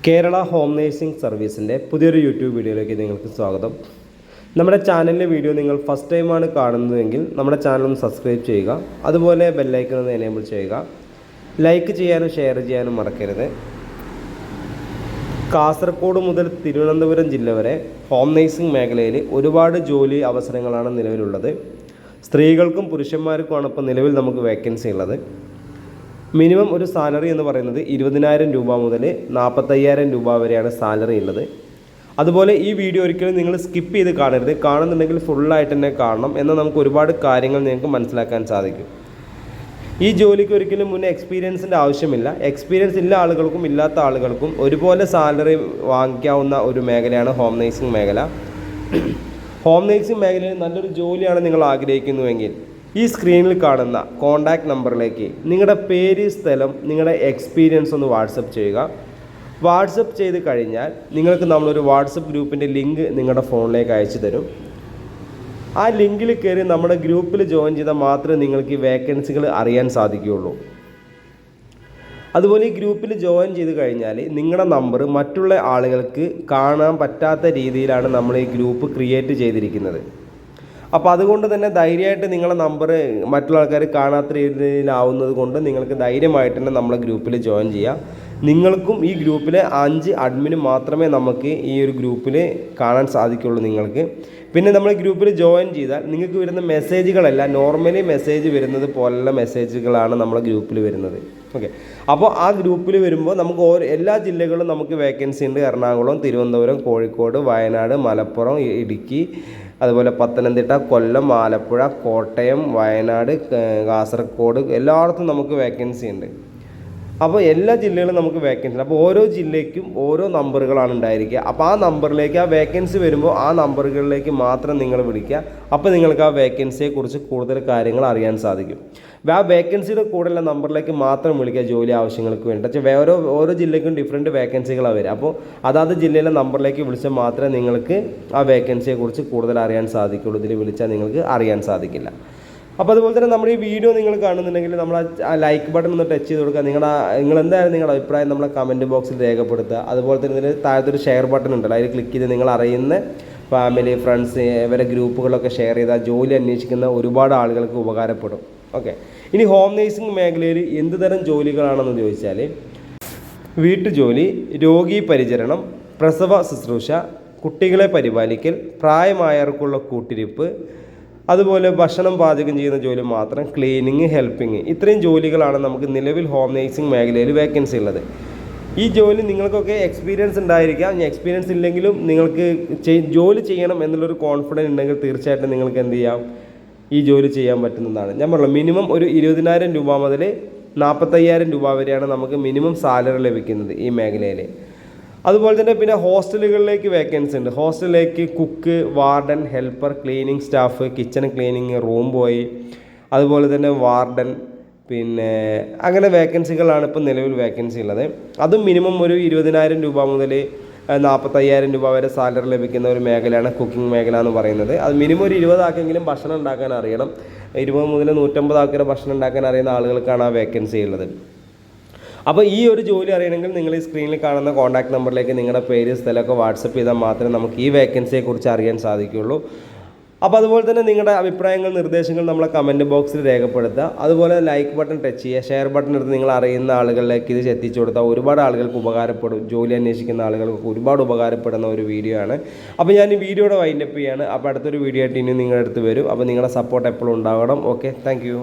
Kerala home nursing സർവീസിൻ്റെ പുതിയൊരു YouTube വീഡിയോയിലേക്ക് നിങ്ങൾക്ക് സ്വാഗതം. നമ്മുടെ ചാനലിലെ വീഡിയോ നിങ്ങൾ ഫസ്റ്റ് ടൈമാണ് കാണുന്നതെങ്കിൽ നമ്മുടെ ചാനൽ ഒന്ന് സബ്സ്ക്രൈബ് ചെയ്യുക. അതുപോലെ ബെല്ലൈക്കൺ ഒന്ന് എനേബിൾ ചെയ്യുക. ലൈക്ക് ചെയ്യാനും ഷെയർ ചെയ്യാനും മറക്കരുത്. കാസർഗോഡ് മുതൽ തിരുവനന്തപുരം ജില്ല വരെ ഹോം നേഴ്സിംഗ് മേഖലയിൽ ഒരുപാട് ജോലി അവസരങ്ങളാണ് നിലവിലുള്ളത്. സ്ത്രീകൾക്കും പുരുഷന്മാർക്കുമാണ് ഇപ്പോൾ നിലവിൽ നമുക്ക് വേക്കൻസി ഉള്ളത്. മിനിമം ഒരു സാലറി എന്ന് പറയുന്നത് 20,000 രൂപ മുതൽ 45,000 രൂപ വരെയാണ് സാലറി ഉള്ളത്. അതുപോലെ ഈ വീഡിയോ ഒരിക്കലും നിങ്ങൾ സ്കിപ്പ് ചെയ്ത് കാണരുത്. കാണുന്നുണ്ടെങ്കിൽ ഫുള്ളായിട്ട് തന്നെ കാണണം. എന്നാൽ നമുക്ക് ഒരുപാട് കാര്യങ്ങൾ നിങ്ങൾക്ക് മനസ്സിലാക്കാൻ സാധിക്കും. ഈ ജോലിക്ക് ഒരിക്കലും മുന്നേ എക്സ്പീരിയൻസിൻ്റെ ആവശ്യമില്ല. എക്സ്പീരിയൻസ് ഇല്ല ആളുകൾക്കും ഇല്ലാത്ത ആളുകൾക്കും ഒരുപോലെ സാലറി വാങ്ങിക്കാവുന്ന ഒരു മേഖലയാണ് ഹോം നേഴ്സിംഗ് മേഖല. ഹോം നേഴ്സിംഗ് മേഖലയിൽ നല്ലൊരു ജോലിയാണ് നിങ്ങൾ ആഗ്രഹിക്കുന്നുവെങ്കിൽ ഈ സ്ക്രീനിൽ കാണുന്ന കോൺടാക്റ്റ് നമ്പറിലേക്ക് നിങ്ങളുടെ പേര്, സ്ഥലം, നിങ്ങളുടെ എക്സ്പീരിയൻസ് ഒന്ന് വാട്സപ്പ് ചെയ്യുക. വാട്സപ്പ് ചെയ്ത് കഴിഞ്ഞാൽ നിങ്ങൾക്ക് നമ്മളൊരു വാട്സപ്പ് ഗ്രൂപ്പിൻ്റെ ലിങ്ക് നിങ്ങളുടെ ഫോണിലേക്ക് അയച്ചു തരും. ആ ലിങ്കിൽ കയറി നമ്മുടെ ഗ്രൂപ്പിൽ ജോയിൻ ചെയ്താൽ മാത്രമേ നിങ്ങൾക്ക് ഈ വേക്കൻസികൾ അറിയാൻ സാധിക്കുകയുള്ളൂ. അതുപോലെ ഈ ഗ്രൂപ്പിൽ ജോയിൻ ചെയ്ത് കഴിഞ്ഞാൽ നിങ്ങളുടെ നമ്പർ മറ്റുള്ള ആളുകൾക്ക് കാണാൻ പറ്റാത്ത രീതിയിലാണ് നമ്മൾ ഈ ഗ്രൂപ്പ് ക്രിയേറ്റ് ചെയ്തിരിക്കുന്നത്. അപ്പോൾ അതുകൊണ്ട് തന്നെ ധൈര്യമായിട്ട് നിങ്ങളുടെ നമ്പർ മറ്റുള്ള ആൾക്കാർ കാണാത്ത രീതിയിലാവുന്നത് കൊണ്ട് നിങ്ങൾക്ക് ധൈര്യമായിട്ട് തന്നെ നമ്മളെ ഗ്രൂപ്പിൽ ജോയിൻ ചെയ്യാം. നിങ്ങൾക്കും ഈ ഗ്രൂപ്പിലെ 5 അഡ്മിന് മാത്രമേ നമുക്ക് ഈ ഒരു ഗ്രൂപ്പിൽ കാണാൻ സാധിക്കുള്ളൂ നിങ്ങൾക്ക്. പിന്നെ നമ്മൾ ഗ്രൂപ്പിൽ ജോയിൻ ചെയ്താൽ നിങ്ങൾക്ക് വരുന്ന മെസ്സേജുകളെല്ലാം നോർമലി മെസ്സേജ് വരുന്നത് പോലുള്ള മെസ്സേജുകളാണ് നമ്മളെ ഗ്രൂപ്പിൽ വരുന്നത്. ഓക്കെ, അപ്പോൾ ആ ഗ്രൂപ്പിൽ വരുമ്പോൾ നമുക്ക് എല്ലാ ജില്ലകളിലും നമുക്ക് വേക്കൻസി ഉണ്ട്. എറണാകുളം, തിരുവനന്തപുരം, കോഴിക്കോട്, വയനാട്, മലപ്പുറം, ഇടുക്കി, അതുപോലെ പത്തനംതിട്ട, കൊല്ലം, ആലപ്പുഴ, കോട്ടയം, വയനാട്, കാസർഗോഡ് എല്ലായിടത്തും നമുക്ക് വേക്കൻസി ഉണ്ട്. അപ്പോൾ എല്ലാ ജില്ലകളിലും നമുക്ക് വേക്കൻസി ഉണ്ട്. അപ്പോൾ ഓരോ ജില്ലയ്ക്കും ഓരോ നമ്പറുകളാണ് ഉണ്ടായിരിക്കുക. അപ്പോൾ ആ നമ്പറിലേക്ക് ആ വേക്കൻസി വരുമ്പോൾ ആ നമ്പറുകളിലേക്ക് മാത്രം നിങ്ങൾ വിളിക്കുക. അപ്പോൾ നിങ്ങൾക്ക് ആ വേക്കൻസിയെക്കുറിച്ച് കൂടുതൽ കാര്യങ്ങൾ അറിയാൻ സാധിക്കും. ആ വേക്കൻസിയുടെ കൂടെയുള്ള നമ്പറിലേക്ക് മാത്രം വിളിക്കുക ജോലി ആവശ്യങ്ങൾക്ക് വേണ്ടി. പക്ഷേ ഓരോ ജില്ലയ്ക്കും ഡിഫറെൻറ്റ് വേക്കൻസികളാണ് വരിക. അപ്പോൾ അതാത് ജില്ലയിലെ നമ്പറിലേക്ക് വിളിച്ചാൽ മാത്രമേ നിങ്ങൾക്ക് ആ വേക്കൻസിയെക്കുറിച്ച് കൂടുതൽ അറിയാൻ സാധിക്കുള്ളൂ. ഇതിൽ വിളിച്ചാൽ നിങ്ങൾക്ക് അറിയാൻ സാധിക്കില്ല. അപ്പോൾ അതുപോലെ തന്നെ നമ്മുടെ ഈ വീഡിയോ നിങ്ങൾ കാണുന്നുണ്ടെങ്കിൽ നമ്മൾ ആ ലൈക്ക് ബട്ടൺ ഒന്ന് ടച്ച് ചെയ്ത് കൊടുക്കുക. നിങ്ങളെന്തായാലും നിങ്ങളുടെ അഭിപ്രായം നമ്മളെ കമൻറ്റ് ബോക്സിൽ രേഖപ്പെടുത്തുക. അതുപോലെ തന്നെ ഇതിന് താഴത്തൊരു ഷെയർ ബട്ടൺ ഉണ്ടല്ലോ, അതിൽ ക്ലിക്ക് ചെയ്ത് നിങ്ങൾ അറിയുന്ന ഫാമിലി, ഫ്രണ്ട്സ്, ഇവരെ ഗ്രൂപ്പുകളൊക്കെ ഷെയർ ചെയ്താൽ ജോലി അന്വേഷിക്കുന്ന ഒരുപാട് ആളുകൾക്ക് ഉപകാരപ്പെടും. ഓക്കെ, ഇനി ഹോം നേഴ്സിംഗ് മേഖലയിൽ എന്ത് തരം ജോലികളാണെന്ന് ചോദിച്ചാൽ വീട്ടുജോലി, രോഗി പരിചരണം, പ്രസവ ശുശ്രൂഷ, കുട്ടികളെ പരിപാലിക്കൽ, പ്രായമായവർക്കുള്ള കൂട്ടിരിപ്പ്, അതുപോലെ ഭക്ഷണം പാചകം ചെയ്യുന്ന ജോലി മാത്രം, ക്ലീനിങ്, ഹെൽപ്പിങ്, ഇത്രയും ജോലികളാണ് നമുക്ക് നിലവിൽ ഹോം നേഴ്സിംഗ് മേഖലയിൽ വേക്കൻസി ഉള്ളത്. ഈ ജോലി നിങ്ങൾക്കൊക്കെ എക്സ്പീരിയൻസ് ഉണ്ടായിരിക്കാം. എക്സ്പീരിയൻസ് ഇല്ലെങ്കിലും നിങ്ങൾക്ക് ജോലി ചെയ്യണം എന്നുള്ളൊരു കോൺഫിഡൻസ് ഉണ്ടെങ്കിൽ തീർച്ചയായിട്ടും നിങ്ങൾക്ക് എന്ത് ചെയ്യാം, ഈ ജോലി ചെയ്യാൻ പറ്റുന്നതാണ്. ഞാൻ പറഞ്ഞു, മിനിമം ഒരു 20,000 രൂപ മുതൽ 45,000 രൂപ വരെയാണ് നമുക്ക് മിനിമം സാലറി ലഭിക്കുന്നത് ഈ മേഖലയിൽ. അതുപോലെ തന്നെ പിന്നെ ഹോസ്റ്റലുകളിലേക്ക് വേക്കൻസി ഉണ്ട്. ഹോസ്റ്റലിലേക്ക് cook, warden, helper, cleaning staff, kitchen cleaning, room boy, അതുപോലെ തന്നെ വാർഡൻ, പിന്നെ അങ്ങനെ വേക്കൻസികളാണ് ഇപ്പോൾ നിലവിൽ വേക്കൻസി ഉള്ളത്. അതും മിനിമം ഒരു 20,000 രൂപ മുതൽ 45,000 രൂപ വരെ സാലറി ലഭിക്കുന്ന ഒരു മേഖലയാണ് കുക്കിംഗ് മേഖല എന്ന് പറയുന്നത്. അത് മിനിമം ഒരു 20 ആക്കെങ്കിലും ഭക്ഷണം ഉണ്ടാക്കാൻ അറിയണം. 20 മുതൽ 150 ആക്കിയ ഭക്ഷണം ഉണ്ടാക്കാൻ അറിയുന്ന ആളുകൾക്കാണ് ആ വേക്കൻസി ഉള്ളത്. അപ്പോൾ ഈ ഒരു ജോലി അറിയണമെങ്കിൽ നിങ്ങൾ ഈ സ്ക്രീനിൽ കാണുന്ന കോൺടാക്ട് നമ്പറിലേക്ക് നിങ്ങളുടെ പേര്, സ്ഥലമൊക്കെ വാട്സപ്പ് ചെയ്താൽ മാത്രമേ നമുക്ക് ഈ വേക്കൻസിയെക്കുറിച്ച് അറിയാൻ സാധിക്കുകയുള്ളൂ. അപ്പോൾ അതുപോലെ തന്നെ നിങ്ങളുടെ അഭിപ്രായങ്ങൾ, നിർദ്ദേശങ്ങൾ നമ്മളെ കമൻറ്റ് ബോക്സിൽ രേഖപ്പെടുത്തുക. അതുപോലെ ലൈക്ക് ബട്ടൺ ടച്ച് ചെയ്യുക, ഷെയർ ബട്ടൺ എടുത്ത് നിങ്ങൾ അറിയുന്ന ആളുകളിലേക്ക് ഇത് എത്തിച്ചു കൊടുത്താൽ ഒരുപാട് ആളുകൾക്ക് ഉപകാരപ്പെടും. ജോലി അന്വേഷിക്കുന്ന ആളുകൾക്ക് ഒരുപാട് ഉപകാരപ്പെടുന്ന ഒരു വീഡിയോ ആണ്. അപ്പോൾ ഞാൻ ഈ വീഡിയോയുടെ വൈൻഡപ്പ് ചെയ്യാണ്. അപ്പോൾ അടുത്തൊരു വീഡിയോ ആയിട്ട് ഇനി നിങ്ങളുടെ അടുത്ത് വരും. അപ്പോൾ നിങ്ങളുടെ സപ്പോർട്ട് എപ്പോഴും ഉണ്ടാവണം. Okay, thank you.